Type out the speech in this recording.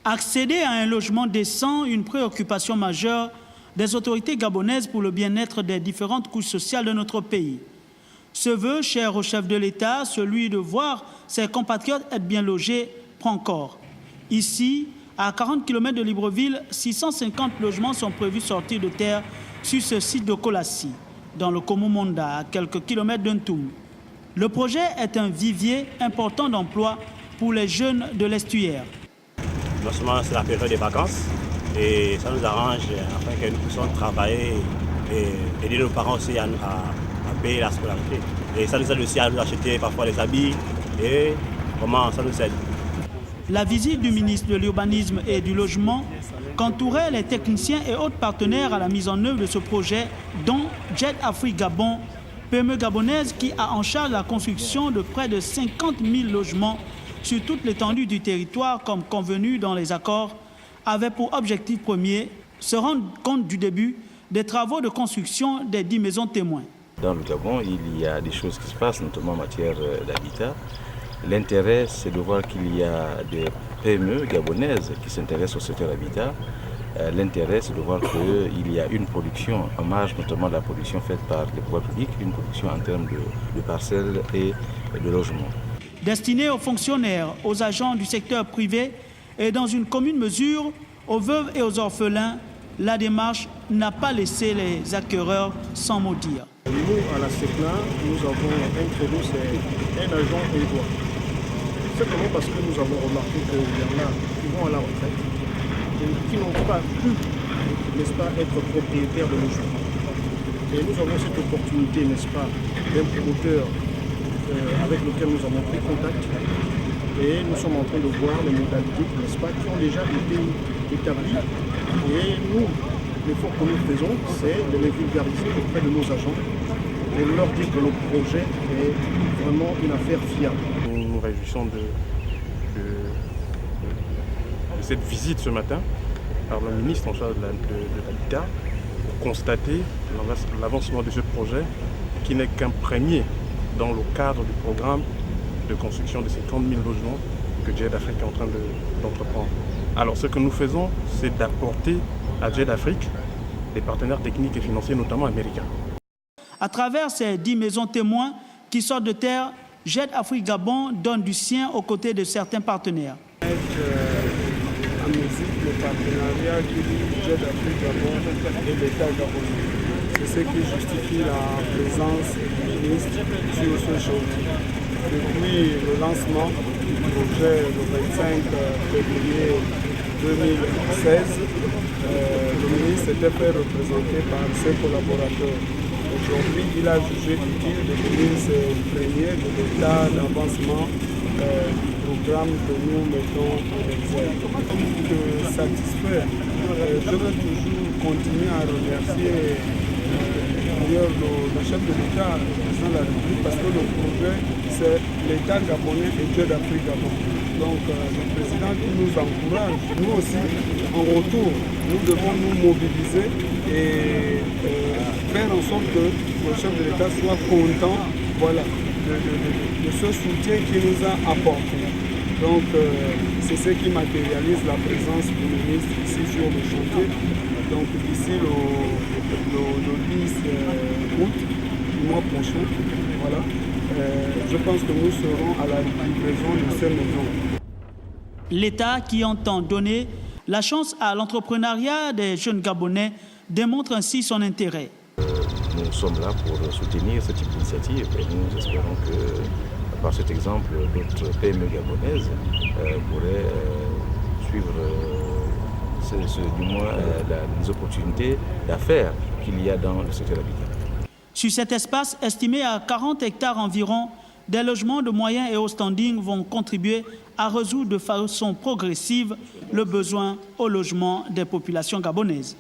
Accéder à un logement décent, une préoccupation majeure des autorités gabonaises pour le bien-être des différentes couches sociales de notre pays. Ce vœu, cher au chef de l'État, celui de voir ses compatriotes être bien logés, prend corps. Ici, à 40 km de Libreville, 650 logements sont prévus sortir de terre sur ce site de Kolassi, dans le Komo-Monda, à quelques kilomètres d'Untum. Le projet est un vivier important d'emploi pour les jeunes de l'estuaire. Non seulement c'est la période des vacances et ça nous arrange afin que nous puissions travailler et aider nos parents aussi à payer la scolarité. Et ça nous aide aussi à nous acheter parfois les habits et comment ça nous aide. La visite du ministre de l'Urbanisme et du Logement qu'entouraient les techniciens et autres partenaires à la mise en œuvre de ce projet, dont Jet Afrique Gabon, PME gabonaise qui a en charge la construction de près de 50 000 logements sur toute l'étendue du territoire comme convenu dans les accords, avait pour objectif premier se rendre compte du début des travaux de construction des 10 maisons témoins. Dans le Gabon, il y a des choses qui se passent, notamment en matière d'habitat. L'intérêt, c'est de voir qu'il y a des PME gabonaises qui s'intéressent au secteur habitat. L'intérêt, c'est de voir qu'il y a une production en marge, notamment la production faite par les pouvoirs publics, une production en termes de parcelles et de logements. Destiné aux fonctionnaires, aux agents du secteur privé et dans une commune mesure aux veuves et aux orphelins, la démarche n'a pas laissé les acquéreurs sans mot dire. Nous, à la CECNA, nous avons introduit un agent paysan. Simplement parce que nous avons remarqué qu'il y en a qui vont à la retraite et qui n'ont pas pu, n'est-ce pas, être propriétaires de logement. Et nous avons cette opportunité, n'est-ce pas, d'un promoteur avec lequel nous avons pris contact et nous sommes en train de voir les modalités, n'est-ce pas, qui ont déjà été établies. Et nous, l'effort que nous faisons, c'est de les vulgariser auprès de nos agents et de leur dire que le projet est vraiment une affaire fiable. Nous nous réjouissons de cette visite ce matin par le ministre en charge de l'habitat pour constater l'avancement de ce projet qui n'est qu'un premier dans le cadre du programme de construction de ces 30 000 logements que Jet Afrique est en train d'entreprendre. Alors ce que nous faisons, c'est d'apporter à Jet Afrique des partenaires techniques et financiers, notamment américains. À travers ces 10 maisons témoins qui sortent de terre, Jet Afrique Gabon donne du sien aux côtés de certains partenaires. En musique, le partenariat qui lie Jet Afrique Gabon et l'État gabonais. C'est ce qui justifie la présence du ministre sur ce chantier. Depuis le lancement du projet le 25 février 2016, le ministre était fait représenter par ses collaborateurs. Aujourd'hui, il a jugé utile de venir s'imprégner de l'état d'avancement du programme que nous mettons en exergue. Pour satisfaire, je vais toujours continuer à remercier d'ailleurs le chef de l'État, le président de la République, parce que le projet, c'est l'État gabonais et Jet Afrique Gabon. Donc le président qui nous encourage, nous aussi, en retour, nous devons nous mobiliser et faire en sorte que le chef de l'État soit content, voilà, de ce soutien qu'il nous a apporté. Donc c'est ce qui matérialise la présence du ministre ici sur le chantier. Donc d'ici le 10 août du mois prochain, voilà, je pense que nous serons à la livraison de ces maisons. L'État qui entend donner la chance à l'entrepreneuriat des jeunes Gabonais démontre ainsi son intérêt. Nous sommes là pour soutenir ce type d'initiative et nous espérons que par cet exemple, d'autres PME gabonaises pourraient suivre du moins les opportunités d'affaires qu'il y a dans le secteur habitat. Sur cet espace estimé à 40 hectares environ, des logements de moyen et haut standing vont contribuer à résoudre de façon progressive le besoin au logement des populations gabonaises.